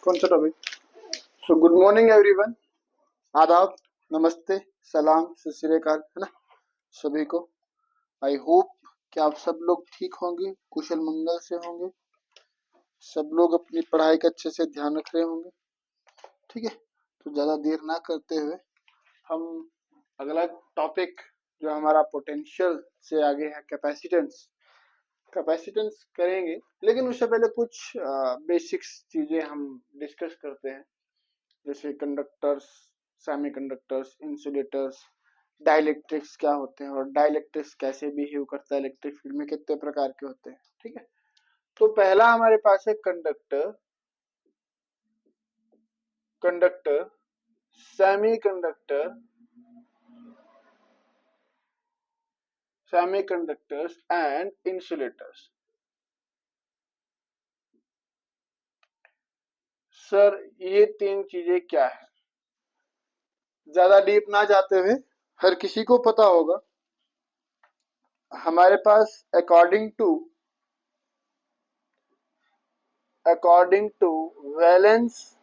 कौन सा topic? So good morning everyone, आदाब, नमस्ते, सलाम, सत श्री अकाल, है ना सभी को। आई होप कि आप सब लोग ठीक होंगे, कुशल मंगल से होंगे, सब लोग अपनी पढ़ाई का अच्छे से ध्यान रख रहे होंगे। ठीक है, तो ज़्यादा देर ना करते हुए हम अगला टॉपिक जो हमारा पोटेंशियल से आगे है कैपेसिटेंस करेंगे। लेकिन उससे पहले कुछ बेसिक्स चीज़ें हम डिस्कस करते हैं, जैसे कंडक्टर्स, सेमीकंडक्टर्स, इंसुलेटर्स, डाइलेक्ट्रिक्स क्या होते हैं और डाइलेक्ट्रिक्स कैसे बिहेव करता है, इलेक्ट्रिक फील्ड में कितने प्रकार के होते हैं। ठीक है, तो पहला हमारे पास है conductor, semiconductors and insulators. Sir ये तीन चीजें क्या है? ज्यादा डीप ना जाते हुए हर किसी को पता होगा, हमारे पास according to valence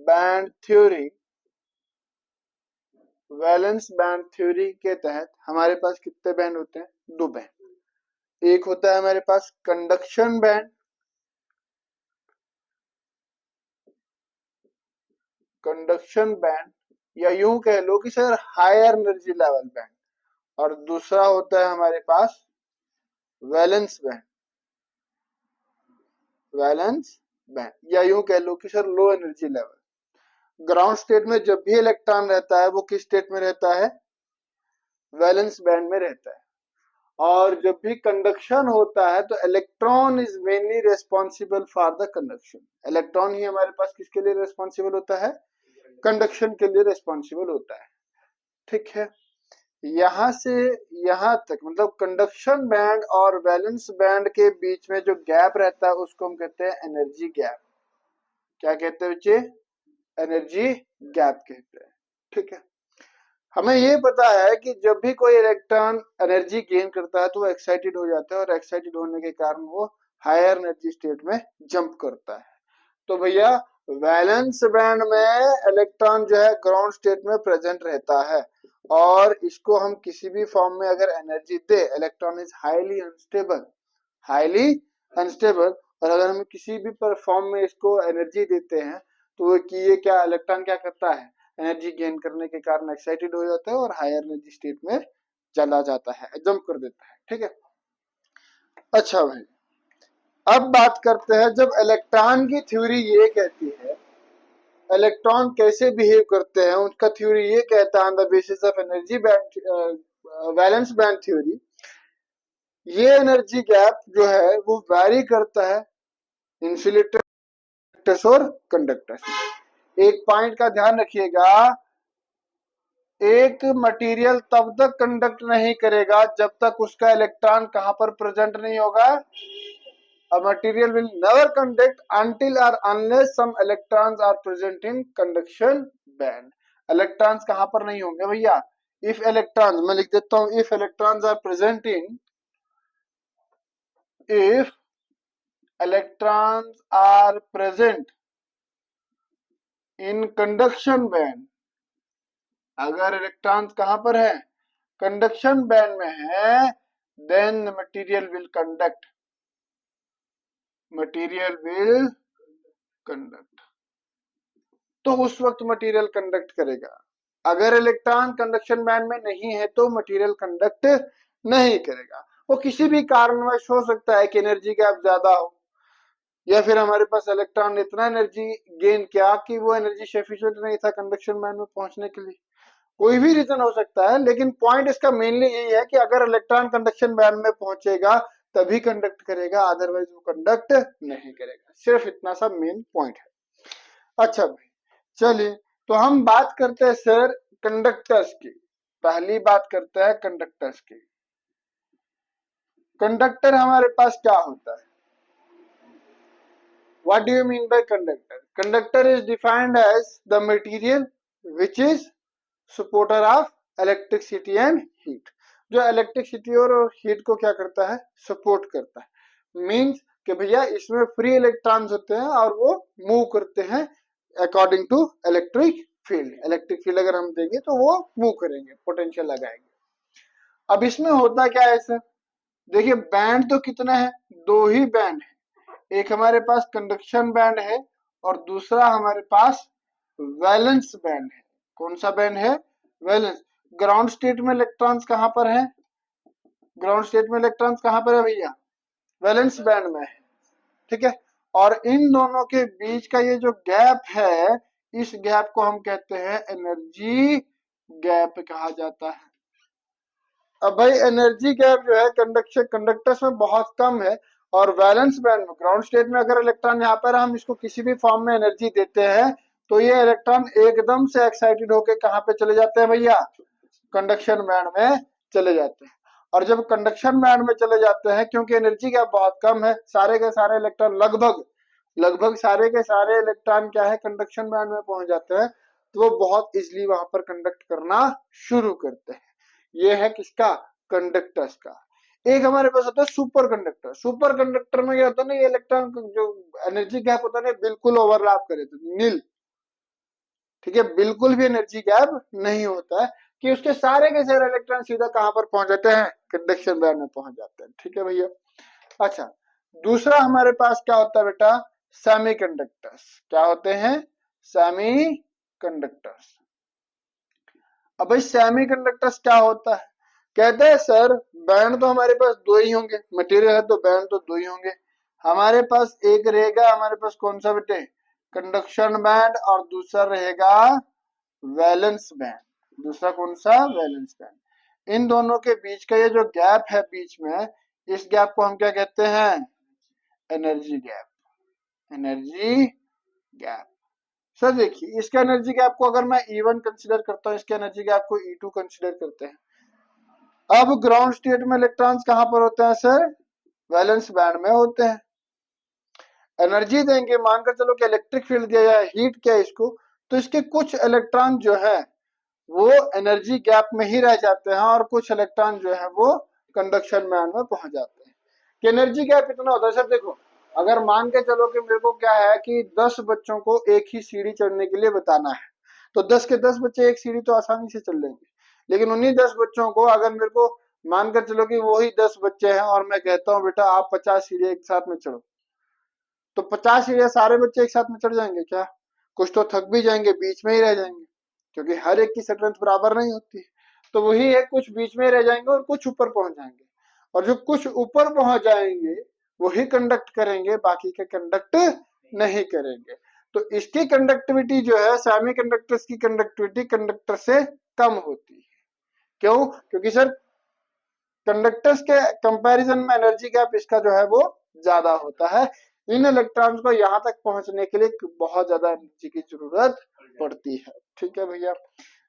band theory, के तहत हमारे पास कितने बैंड होते हैं? दो बैंड। एक होता है हमारे पास कंडक्शन बैंड, या यूं कह लो कि sir higher energy level band, और दूसरा होता है हमारे पास वैलेंस बैंड, या यूं कह लो कि sir low energy level. Ground state में जब भी इलेक्ट्रॉन रहता है वो किस स्टेट में रहता है? वैलेंस बैंड में रहता है। और जब भी कंडक्शन होता है तो electron is mainly responsible for the conduction. Electron ही हमारे पास किसके लिए रेस्पॉन्सिबल होता है? कंडक्शन के लिए रेस्पॉन्सिबल होता है। ठीक है, यहां से यहां तक मतलब कंडक्शन बैंड और वैलेंस बैंड के बीच में जो गैप रहता है उसको हम कहते हैं एनर्जी गैप। क्या कहते हैं बच्चे? एनर्जी गैप कहते हैं। ठीक है, हमें ये पता है कि जब भी कोई इलेक्ट्रॉन एनर्जी गेन करता है तो वो एक्साइटेड हो जाता है, और एक्साइटेड होने के कारण वो हायर एनर्जी स्टेट में जंप करता है। तो भैया वैलेंस बैंड में इलेक्ट्रॉन जो है ग्राउंड स्टेट में प्रेजेंट रहता है, और इसको हम किसी भी फॉर्म में अगर energy they, electron is highly unstable, और अगर हम किसी भी फॉर्म में इसको एनर्जी देते हैं तो ये क्या इलेक्ट्रॉन क्या करता है? एनर्जी गेन करने के कारण एक्साइटेड हो जाता है और हायर एनर्जी स्टेट में चला जाता है, जंप कर देता है। ठीक है, अच्छा भाई, अब बात करते हैं जब इलेक्ट्रॉन की थ्योरी ये कहती है इलेक्ट्रॉन कैसे बिहेव करते हैं, उनका थ्योरी ये कहता है on the basis of energy band valence band theory, ये एनर्जी गैप जो है वो वैरी करता है इंसुलेटर्स और कंडक्टर्स। एक पॉइंट का ध्यान रखिएगा, एक मटेरियल तब तक कंडक्ट नहीं करेगा जब तक उसका इलेक्ट्रॉन कहां पर प्रेजेंट नहीं होगा। A material will never conduct until or unless some electrons are present in conduction band. Electrons कहां पर नहीं होंगे भैया? इफ इलेक्ट्रॉन्स, मैं लिख देता हूं, if electrons are present in if electrons are present in conduction band, अगर इलेक्ट्रॉन्स कहां पर है? कंडक्शन बैंड में है, देन मटेरियल विल कंडक्ट, तो उस वक्त मटेरियल कंडक्ट करेगा। अगर इलेक्ट्रॉन कंडक्शन बैंड में नहीं है तो मटेरियल कंडक्ट नहीं करेगा। वो किसी भी कारणवश हो सकता है कि एनर्जी गैप ज्यादा हो, या फिर हमारे पास इलेक्ट्रॉन ने इतना एनर्जी गेन किया कि वो एनर्जी सफिशिएंट नहीं था कंडक्शन बैंड में पहुंचने के लिए। कोई भी रीजन हो सकता है, लेकिन पॉइंट इसका मेनली यही है कि अगर इलेक्ट्रॉन कंडक्शन बैंड में पहुंचेगा तभी कंडक्ट करेगा, अदरवाइज वो कंडक्ट नहीं करेगा। सिर्फ इतना सा मेन पॉइंट है। अच्छा भाई, चलिए तो हम बात करते हैं सर कंडक्टर्स की। पहली बात करते हैं कंडक्टर्स की। कंडक्टर हमारे पास क्या होता है? What do you mean by conductor? Conductor is defined as the material which is supporter of electricity and heat, जो इलेक्ट्रिसिटी और हीट को क्या करता है? सपोर्ट करता है। मीन्स कि भैया इसमें फ्री इलेक्ट्रॉन्स होते हैं और वो मूव करते हैं according to electric field. Electric field अगर हम देंगे तो वो मूव करेंगे, पोटेंशियल लगाएंगे। अब इसमें होता क्या है सर, देखिए बैंड तो कितना है, दो ही बैंड है। एक हमारे पास कंडक्शन बैंड है और दूसरा हमारे पास वैलेंस बैंड है। कौन सा बैंड है, वैलेंस। ग्राउंड स्टेट में इलेक्ट्रॉन्स कहां पर है, ग्राउंड स्टेट में इलेक्ट्रॉन्स कहां पर है भैया, वैलेंस बैंड में है, ठीक है। और इन दोनों के बीच का ये जो गैप है, इस गैप को हम कहते हैं एनर्जी गैप कहा जाता है। अब भाई एनर्जी गैप जो है कंडक्शन कंडक्टर्स में बहुत कम है, और वैलेंस बैंड में ग्राउंड स्टेट में अगर इलेक्ट्रॉन यहाँ पर हम इसको किसी भी फॉर्म में एनर्जी देते हैं तो ये इलेक्ट्रॉन एकदम से एक्साइटेड होकर कहाँ पे चले जाते हैं भैया, कंडक्शन बैंड में चले जाते हैं। और जब कंडक्शन बैंड में चले जाते हैं, क्योंकि एनर्जी गैप बहुत कम है, सारे के सारे इलेक्ट्रॉन लगभग सारे के सारे इलेक्ट्रॉन क्या है कंडक्शन बैंड में पहुंच जाते हैं, तो वो बहुत इजीली वहां पर कंडक्ट करना शुरू करते हैं। ये है किसका, कंडक्टर्स का। एक हमारे पास होता है सुपर कंडक्टर। सुपर कंडक्टर में क्या होता है ना, ये इलेक्ट्रॉन जो एनर्जी गैप होता है ना बिल्कुल ओवरलैप करे तो नील, ठीक है, बिल्कुल भी एनर्जी गैप नहीं होता है कि उसके सारे के सारे इलेक्ट्रॉन सीधा कहां पर पहुंच जाते हैं, कंडक्शन बैंड में पहुंच जाते हैं, ठीक है भैया। अच्छा, दूसरा हमारे पास क्या होता है बेटा, सेमीकंडक्टर्स। क्या होते हैं, सेमीकंडक्टर्स। अब भाई सेमीकंडक्टर्स क्या होता है, कहते हैं सर बैंड तो हमारे पास दो ही होंगे, मटेरियल है तो बैंड तो दो ही होंगे। हमारे पास एक रहेगा हमारे पास कौन सा बेटे, कंडक्शन बैंड, और दूसरा रहेगा वैलेंस बैंड। दूसरा कौन सा, वैलेंस बैंड। इन दोनों के बीच का ये जो गैप है बीच में, इस गैप को हम क्या कहते हैं, energy gap. Energy gap. Sir देखिए इसका एनर्जी गैप को अगर मैं E1 कंसीडर करता हूँ, इसके एनर्जी गैप को E2 कंसीडर करते हैं। अब ग्राउंड स्टेट में इलेक्ट्रॉन्स कहां पर होते हैं सर, वैलेंस बैंड में होते हैं। एनर्जी देंगे, मानकर चलो कि इलेक्ट्रिक फील्ड दिया या हीट किया इसको, तो इसके कुछ इलेक्ट्रॉन जो है वो एनर्जी गैप में ही रह जाते हैं और कुछ इलेक्ट्रॉन जो है वो कंडक्शन बैंड में पहुंच जाते हैं। कि एनर्जी गैप इतना होता है सर, देखो अगर मान के चलो कि मेरे को क्या है कि 10 बच्चों को एक ही सीढ़ी चढ़ने के लिए बताना है, तो 10 के 10 बच्चे एक सीढ़ी तो आसानी से चढ़ लेंगे। लेकिन उन्हीं 10 बच्चों को अगर मेरे को मानकर चलो कि वही 10 बच्चे हैं और मैं कहता हूँ बेटा आप 50 सीढ़ी एक साथ में चढ़ो, तो 50 सीढ़ियां सारे बच्चे एक साथ में चढ़ जाएंगे क्या, कुछ तो थक भी जाएंगे, बीच में ही रह जाएंगे, क्योंकि हर एक की स्ट्रेंथ बराबर नहीं होती है। तो वही है, कुछ बीच में रह जाएंगे और कुछ ऊपर पहुंच जाएंगे, और जो कुछ ऊपर पहुंच जाएंगे वही कंडक्ट करेंगे, बाकी के कंडक्ट नहीं करेंगे। तो इसकी कंडक्टिविटी जो है, सेमी कंडक्टर्स की कंडक्टिविटी कंडक्टर से कम होती है। क्यों, क्योंकि सर कंडक्टर्स के कंपैरिजन में एनर्जी गैप इसका जो है वो ज्यादा होता है। इन इलेक्ट्रॉन्स को यहां तक पहुंचने के लिए बहुत ज्यादा एनर्जी की जरूरत पड़ती है, ठीक है भैया।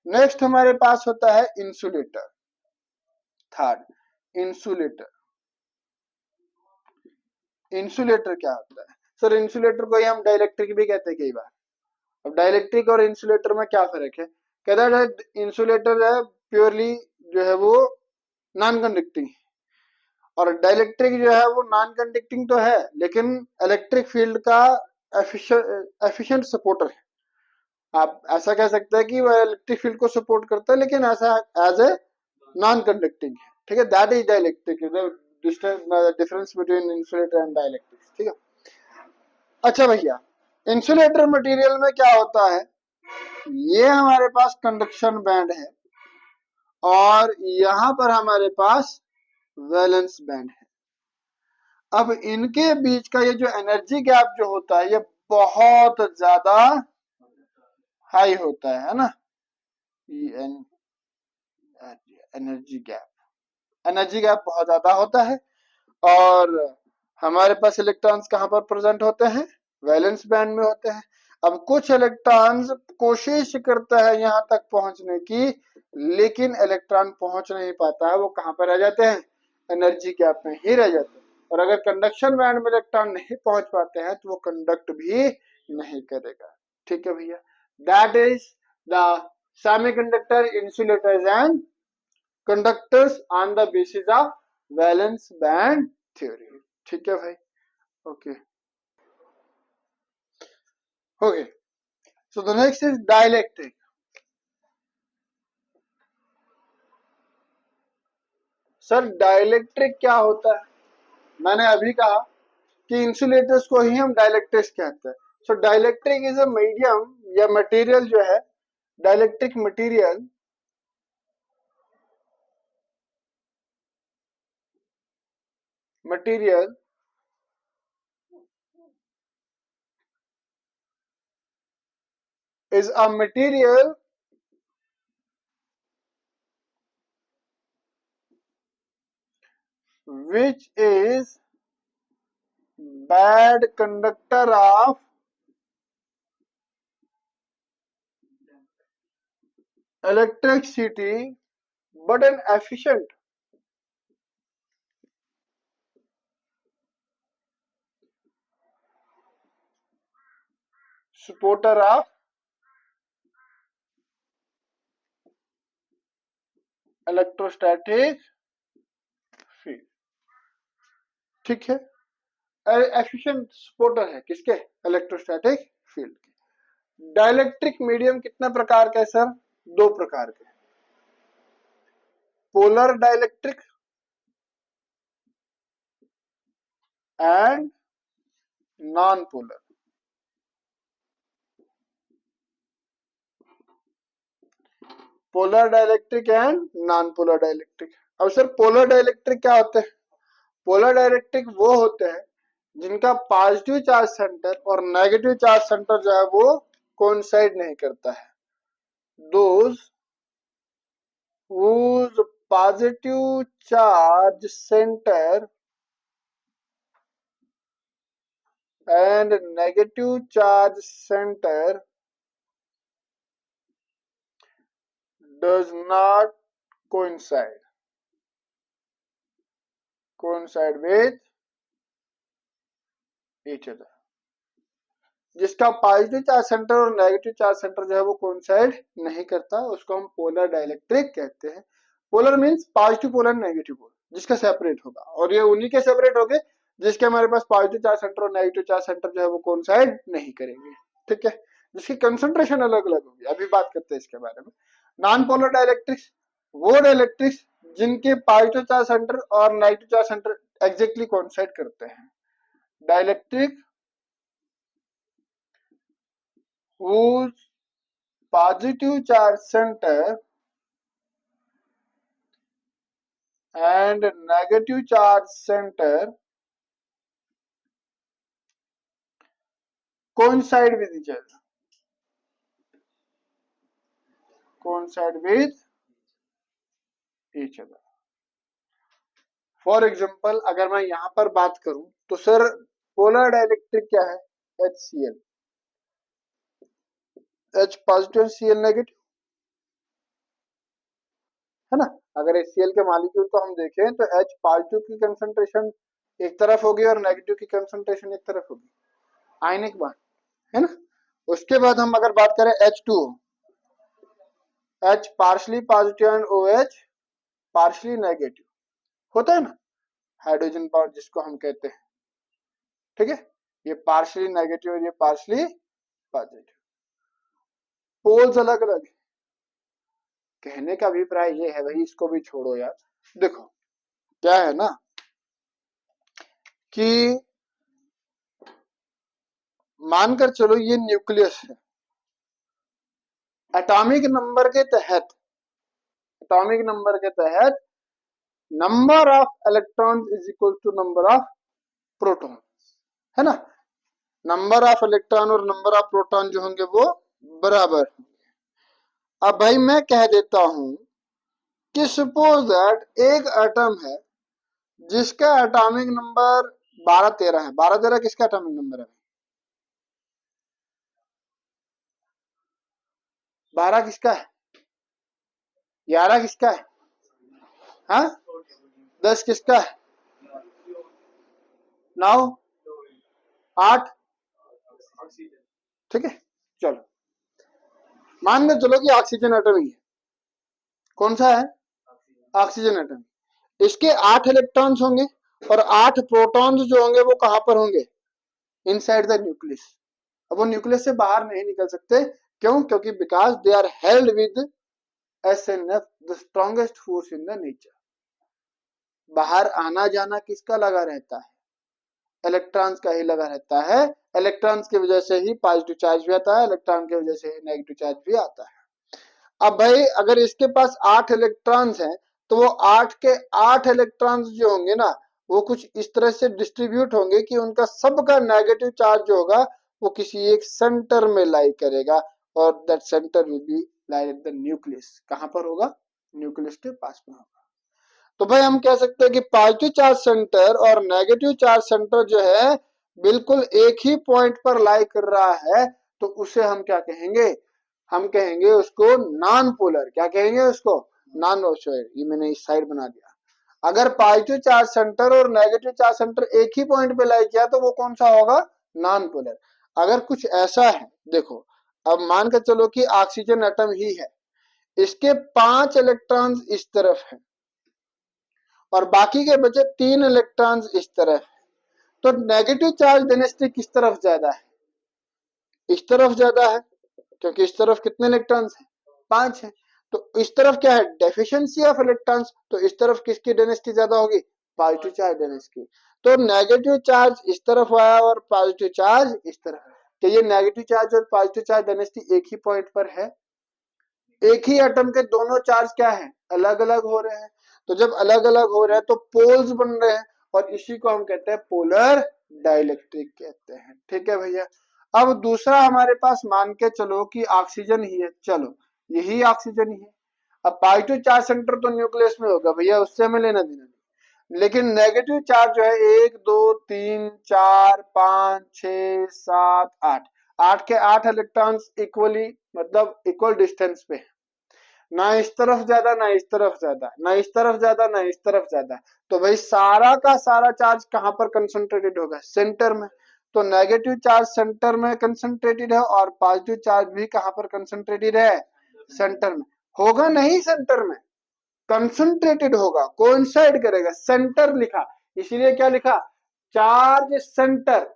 नेक्स्ट हमारे पास होता है इंसुलेटर। Third, insulator. इंसुलेटर क्या होता है सर, इंसुलेटर को ही हम डाइलेक्ट्रिक भी कहते हैं कई बार। अब डाइलेक्ट्रिक और इंसुलेटर में क्या फर्क है, कहता है इंसुलेटर है प्योरली जो है वो नॉन कंडक्टिंग, और डाइलेक्ट्रिक जो है वो नॉन कंडक्टिंग तो है लेकिन इलेक्ट्रिक फील्ड का एफिशिएंट सपोर्टर है। आप ऐसा कह सकते हैं कि वह इलेक्ट्रिक फील्ड को सपोर्ट करता है लेकिन ऐसा एज ए नॉन कंडक्टिंग है, ठीक है। That is dielectric, difference between insulator and dielectric, ठीक है। अच्छा भैया, इंसुलेटर मटेरियल में क्या होता है, ये हमारे पास कंडक्शन बैंड है और यहां पर हमारे पास वैलेंस बैंड है। अब इनके बीच का ये जो एनर्जी गैप जो होता है ये बहुत ज्यादा हाई होता है ना, एनर्जी गैप बहुत ज्यादा होता है। और हमारे पास इलेक्ट्रॉन्स कहां पर प्रेजेंट होते हैं, वैलेंस बैंड में होते हैं। अब कुछ इलेक्ट्रॉन्स कोशिश करता है यहां तक पहुंचने की, लेकिन इलेक्ट्रॉन पहुंच नहीं पाता है, वो कहां पर रह जाते हैं, एनर्जी गैप में ही रह जाते हैं। और अगर कंडक्शन बैंड में इलेक्ट्रॉन नहीं पहुंच पाते हैं तो वो कंडक्ट भी नहीं करेगा, ठीक है भैया। That is the semiconductor, insulators and conductors on the basis of valence band theory, ठीक है भाई। Okay. Okay. So the next is dielectric. Sir dielectric क्या होता है? मैंने अभी कहा कि इंसुलेटर्स को ही हम डाइलेक्ट्रिक्स कहते हैं. सो डाइलेक्ट्रिक इज अ मीडियम या मटेरियल जो है, dielectric material is a material which is bad conductor of electricity but an efficient supporter of electrostatic field. ठीक है, एफिशिएंट सपोर्टर है किसके? इलेक्ट्रोस्टैटिक फील्ड के. डाइलेक्ट्रिक मीडियम कितने प्रकार के सर? दो प्रकार के. Polar dielectric and non polar. Polar dielectric and non polar dielectric. अब सर पोलर डाइलेक्ट्रिक क्या होते हैं? पोलर डाइलेक्ट्रिक वो होते हैं जिनका पॉजिटिव चार्ज सेंटर और नेगेटिव चार्ज सेंटर जो है वो कोइंसाइड नहीं करता है. Those whose positive charge center and negative charge center does not coincide with each other. जिसका पॉजिटिव चार्ज सेंटर और नेगेटिव चार्ज सेंटर जो है वो कोइंसाइड नहीं करता, उसको हम पोलर डाइलेक्ट्रिक कहते हैं. Polar means positive polar negative polar, जिसका सेपरेट होगा, और ये उन्हीं के सेपरेट होंगे जिसके हमारे पास पॉजिटिव चार्ज सेंटर और नेगेटिव चार्ज सेंटर जो है वो कोइंसाइड नहीं करेंगे. ठीक है, जिसकी कंसंट्रेशन अलग अलग होगी. अभी बात करते हैं इसके बारे में. नॉन पोलर डाइलेक्ट्रिक्स वो डाइलेक्ट्रिक्स जिनके पॉजिटिव चार्ज सेंटर और negative charge centre exactly coincide करते हैं. Dielectric whose positive charge center and negative charge center coincide with each other. For example अगर मैं यहां पर बात करूं तो सर पोलर डाइलेक्ट्रिक क्या है? HCl, H positive Cl negative है ना. अगर HCl के मॉलिक्यूल को हम देखें तो H पॉजिटिव की कंसंट्रेशन एक तरफ होगी और नेगेटिव की कंसंट्रेशन एक तरफ होगी. आयनिक बांड है ना. उसके बाद हम अगर बात करें H2O, H partially positive and OH partially negative होता है ना, हाइड्रोजन बॉन्ड जिसको हम कहते हैं. ठीक है, ये पार्शली नेगेटिव और ये पार्शली पॉजिटिव. पोल्स अलग अलग है. कहने का अभिप्राय ये है भाई, इसको भी छोड़ो यार. देखो क्या है ना कि मानकर चलो ये न्यूक्लियस है. एटॉमिक नंबर के तहत number of electrons is equal to number of proton है ना. नंबर ऑफ इलेक्ट्रॉन और नंबर ऑफ प्रोटॉन जो होंगे वो बराबर होंगे. अब भाई मैं कह देता हूं कि सपोज दैट एक एटम है जिसका एटॉमिक नंबर 12-13 है. 12-13 किसका एटॉमिक नंबर है? 12 किसका है? 11 किसका है? हाँ, 10 किसका है? 9, 8. ठीक है, चलो मान के चलो कि ऑक्सीजन एटम ही है. कौन सा है? Oxygen atom. इसके 8 इलेक्ट्रॉन्स होंगे और 8 प्रोटॉन्स जो होंगे वो कहां पर होंगे? Inside the nucleus. अब वो न्यूक्लियस से बाहर नहीं निकल सकते, क्यों? क्योंकि because they are held with SNF, the strongest force in the nature. बाहर आना जाना किसका लगा रहता है? इलेक्ट्रॉन्स का ही लगा रहता है। इलेक्ट्रॉन्स की वजह से ही पॉजिटिव चार्ज भी आता है, इलेक्ट्रॉन की वजह से ही नेगेटिव चार्ज भी आता है। अब भाई अगर इसके पास 8 इलेक्ट्रॉन्स हैं तो वो 8 के 8 इलेक्ट्रॉन्स जो होंगे ना, वो कुछ इस तरह से डिस्ट्रीब्यूट होंगे कि उनका सबका नेगेटिव चार्ज जो होगा वो किसी एक सेंटर में लाई करेगा, और that centre will be lie at the nucleus. कहां पर होगा? न्यूक्लियस के पास में होगा। तो भाई हम कह सकते हैं कि पॉजिटिव चार्ज सेंटर और नेगेटिव चार्ज सेंटर जो है बिल्कुल एक ही पॉइंट पर लाई कर रहा है, तो उसे हम क्या कहेंगे? हम कहेंगे उसको नॉन पोलर। क्या कहेंगे उसको? Non polar. ये मैंने इस साइड बना दिया। अगर पॉजिटिव चार्ज सेंटर और नेगेटिव चार्ज सेंटर एक ही पॉइंट पे लाई किया तो वो कौन सा होगा? Non polar. अगर कुछ ऐसा है, देखो अब मान कर चलो कि ऑक्सीजन एटम ही है, इसके 5 इलेक्ट्रॉन्स इस तरफ है और बाकी के बचे 3 इलेक्ट्रॉन्स इस तरफ है, तो नेगेटिव चार्ज डेंसिटी किस तरफ ज्यादा है? इस तरफ ज्यादा है, क्योंकि इस तरफ कितने इलेक्ट्रॉन्स हैं? 5 है। तो इस तरफ क्या है? Deficiency of electrons. तो इस तरफ किसकी डेंसिटी ज्यादा होगी? Positive charge density. तो नेगेटिव चार्ज इस तरफ आया और पॉजिटिव चार्ज इस तरफ। तो ये नेगेटिव चार्ज और पॉजिटिव चार्ज डेंसिटी एक ही पॉइंट पर है। एक ही एटम के दोनों चार्ज क्या है? अलग अलग हो रहे हैं। तो जब अलग अलग हो रहे हैं तो पोल्स बन रहे हैं, और इसी को हम कहते हैं पोलर डाइलेक्ट्रिक कहते हैं। ठीक है भैया। अब दूसरा हमारे पास मान के चलो कि ऑक्सीजन ही है, चलो यही ऑक्सीजन ही है। अब पॉजिटिव चार्ज सेंटर तो न्यूक्लियस में होगा भैया, उससे हमें लेना देना नहीं, लेकिन नेगेटिव चार्ज जो है 1 2 3 4 5 6 7 8, 8 के 8 इलेक्ट्रॉन्स इक्वली मतलब इक्वल डिस्टेंस पे है। ना इस तरफ ज्यादा ना इस तरफ ज्यादा, ना इस तरफ ज्यादा ना इस तरफ ज्यादा। तो भाई सारा का सारा चार्ज कहां पर कंसंट्रेटेड होगा? सेंटर में। तो नेगेटिव चार्ज सेंटर में कंसंट्रेटेड है और पॉजिटिव चार्ज भी कहां पर कंसंट्रेटेड है? सेंटर में। होगा नहीं सेंटर में, कंसंट्रेटेड होगा, कोइंसाइड करेगा। सेंटर लिखा, इसीलिए क्या लिखा? Charge centre.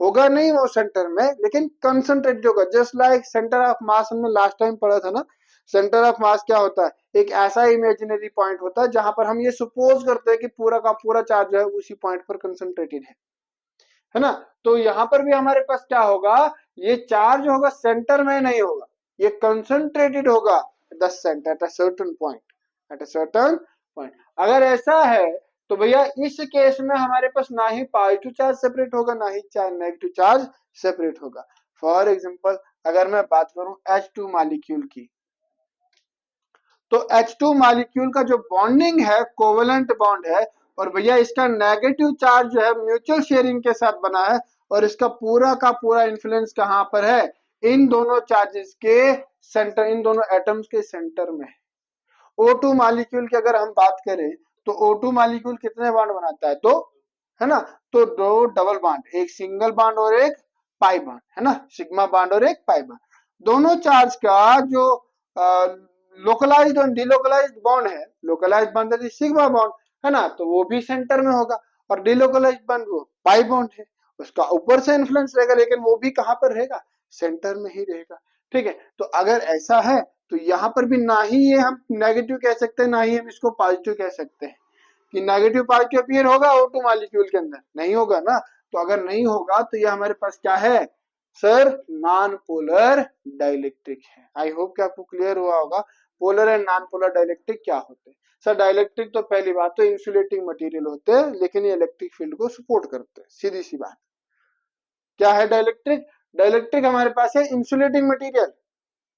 होगा नहीं वो सेंटर में, लेकिन कंसंट्रेटेड होगा। Just like centre of mass, हमने लास्ट टाइम पढ़ा था ना। सेंटर ऑफ मास क्या होता है? एक ऐसा इमेजिनरी पॉइंट होता है जहां पर हम ये सपोज करते हैं कि पूरा का पूरा चार्ज जो है उसी पॉइंट पर कंसंट्रेटेड है ना। तो यहाँ पर भी हमारे पास क्या होगा? ये चार्ज होगा सेंटर में नहीं होगा, ये कंसंट्रेटेड होगा the centre at a certain point, at a certain point. अगर ऐसा है तो भैया इस केस में हमारे पास ना ही पॉजिटिव चार्ज सेपरेट होगा ना ही नेगेटिव चार्ज सेपरेट होगा। फॉर एग्जांपल अगर मैं बात करूं H2 मॉलिक्यूल की, तो H2 मॉलिक्यूल का जो बॉन्डिंग है कोवेलेंट बॉन्ड है, और भैया इसका नेगेटिव चार्ज जो है म्यूचुअल शेयरिंग के साथ बना है, और इसका पूरा का पूरा इन्फ्लुएंस कहां पर है? इन दोनों चार्जेस के सेंटर, इन दोनों एटम्स के सेंटर में। O2 मॉलिक्यूल की अगर हम बात करें तो O2 मॉलिक्यूल कितने बॉन्ड बनाता है? दो, है ना। तो दो डबल बॉन्ड, एक सिंगल बॉन्ड और एक पाई बॉन्ड, है ना, सिग्मा बॉन्ड और एक पाई बॉन्ड। दोनों चार्ज का जो लोकलाइज्ड और डिलोकलाइज्ड बॉन्ड है, लोकलाइज्ड बॉन्ड है सिग्मा बॉन्ड, है ना, तो वो भी सेंटर में होगा, और डिलोकलाइज्ड बॉन्ड वो पाई बॉन्ड है, उसका ऊपर से इन्फ्लुएंस रहेगा, लेकिन वो भी कहां पर रहेगा? सेंटर में ही रहेगा। ठीक है। तो अगर ऐसा है तो यहाँ पर भी ना ही ये हम नेगेटिव कह सकते हैं ना ही हम इसको पॉजिटिव कह सकते हैं, कि नेगेटिव पॉजिटिव अपीयर होगा O2 मॉलिक्यूल के अंदर? नहीं होगा ना। तो अगर नहीं होगा तो ये हमारे पास क्या है सर? नॉन पोलर डाइलेक्ट्रिक है। आई होप कि आपको क्लियर हुआ होगा polar and non polar dielectric क्या होते हैं। सर डाइलेक्ट्रिक तो पहली बात तो इंसुलेटिंग मटेरियल होते हैं, लेकिन ये इलेक्ट्रिक फील्ड को सपोर्ट करते हैं, सीधी सी बात। क्या है डाइलेक्ट्रिक? डाइलेक्ट्रिक हमारे पास है इंसुलेटिंग मटेरियल।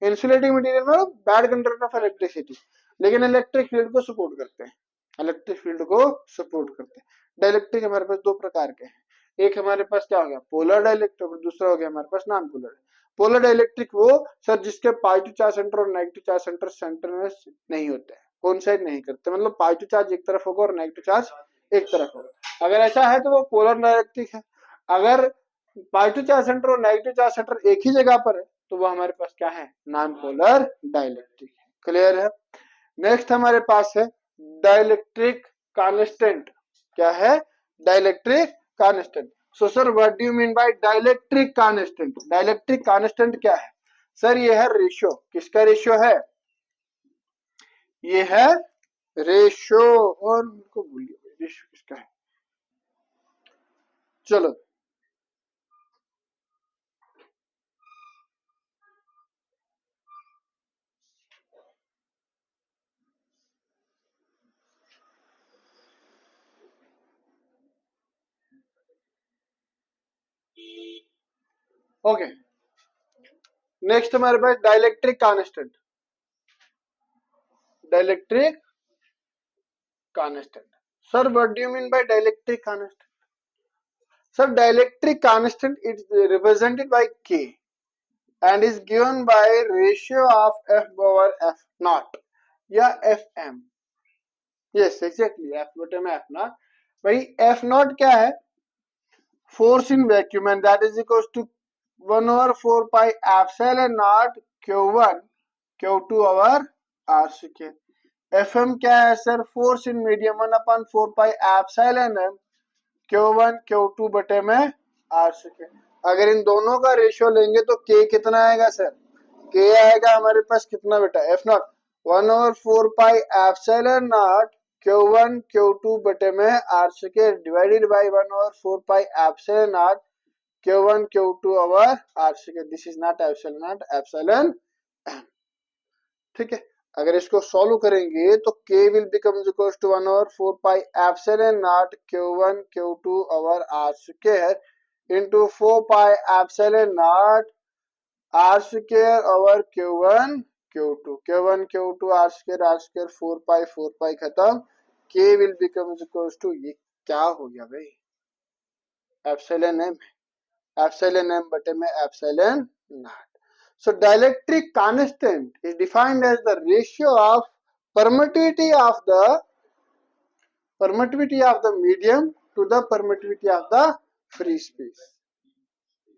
इंसुलेटिंग मटेरियल में बैड कंडक्टर ऑफ इलेक्ट्रिसिटी, लेकिन इलेक्ट्रिक फील्ड को सपोर्ट करते हैं, इलेक्ट्रिक फील्ड को सपोर्ट करते हैं। डाइलेक्ट्रिक हमारे पास दो प्रकार के हैं, एक हमारे पास क्या हो गया पोलर डाइलेक्ट्रिक, और दूसरा हो गया हमारे पास नॉन पोलर। पोलर डाइलेक्ट्रिक वो सर जिसके पॉजिटिव चार्ज सेंटर और नेगेटिव चार्ज सेंटर सेंटर में नहीं होते हैं, कोइंसाइड नहीं करते, मतलब पॉजिटिव चार्ज एक तरफ होगा और नेगेटिव चार्ज एक तरफ होगा। अगर ऐसा है तो वो पोलर डाइलेक्ट्रिक है। अगर पॉजिटिव चार्ज सेंटर और नेगेटिव चार्ज सेंटर एक ही जगह पर है तो वो हमारे पास क्या है? नॉन पोलर डाइलेक्ट्रिक है। क्लियर है। नेक्स्ट हमारे पास है डाइलेक्ट्रिक कांस्टेंट। क्या है? Dielectric constant. So sir what do you mean by dielectric constant? Dielectric constant क्या है सर? ये है रेशियो। किसका रेशियो है? ये है रेशियो। और उनको भूलिए, रेशियो किसका है? चलो ओके, नेक्स्ट हमारे पास dielectric constant. Dielectric constant, sir what do you mean by dielectric constant? Sir dielectric constant is represented by K and is given by ratio of F over F naught या Fm। Yes exactly, F बटे में F naught। भाई F naught क्या है? Force in vacuum, and that is equal to 1 over 4 pi epsilon naught Q1 Q2 over R square. Fm क्या है sir? Force in medium 1 upon 4 pi epsilon m Q1 Q2 बटे में R square. अगर इन दोनों का ratio लेंगे तो K कितना आएगा सर? K आएगा हमारे पास कितना बेटा? F naught 1 over 4 pi epsilon naught Q1 Q2 बटे में R square divided by 1 over 4 pi epsilon naught Q1 Q2 over R square. This is not epsilon naught, epsilon. ठीक है, अगर इसको सॉल्व करेंगे तो K will become equals to 1 over 4 pi epsilon naught Q1 Q2 over R square into 4 pi epsilon naught R स्क्वायर over Q1 Q2 Q1 Q2 R square 4 pi खत्म। K will become equals to, ये क्या हो गया भाई? Epsilon m, epsilon m बटे में epsilon not. So dielectric constant is defined as the ratio of permittivity of the medium to the permittivity of the free space।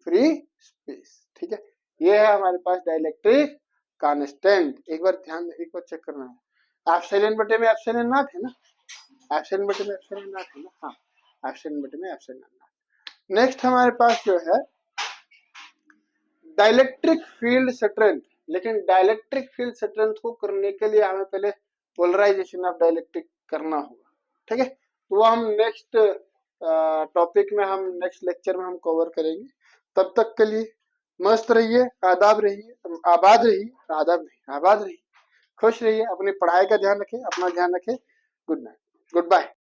Free space, ठीक है, ये है हमारे पास डाइलेक्ट्रिक कांस्टेंट। एक बार ध्यान, एक बार चेक करना है। एप्सिलॉन बटे में एप्सिलॉन नॉट है ना? एप्सिलॉन बटे में एप्सिलॉन नॉट है ना? हाँ, एप्सिलॉन बटे में एप्सिलॉन नॉट। नेक्स्ट हमारे पास जो है डाइलेक्ट्रिक फील्ड स्ट्रेंथ। लेकिन डाइलेक्ट्रिक फील्ड स्ट्रेंथ को करने के लिए हमें पहले पोलराइजेशन ऑफ डाइलेक्ट्रिक करना होगा, ठीक है? तो वो हम नेक्स्ट टॉपिक में, हम नेक्स्ट लेक्चर में हम कवर करेंगे। तब तक के लिए मस्त रहिए, आदाब रहिए, आबाद रहिए, आदाब नहीं आबाद रहिए, खुश रहिए, अपनी पढ़ाई का ध्यान रखें, अपना ध्यान रखें। Good night, good bye.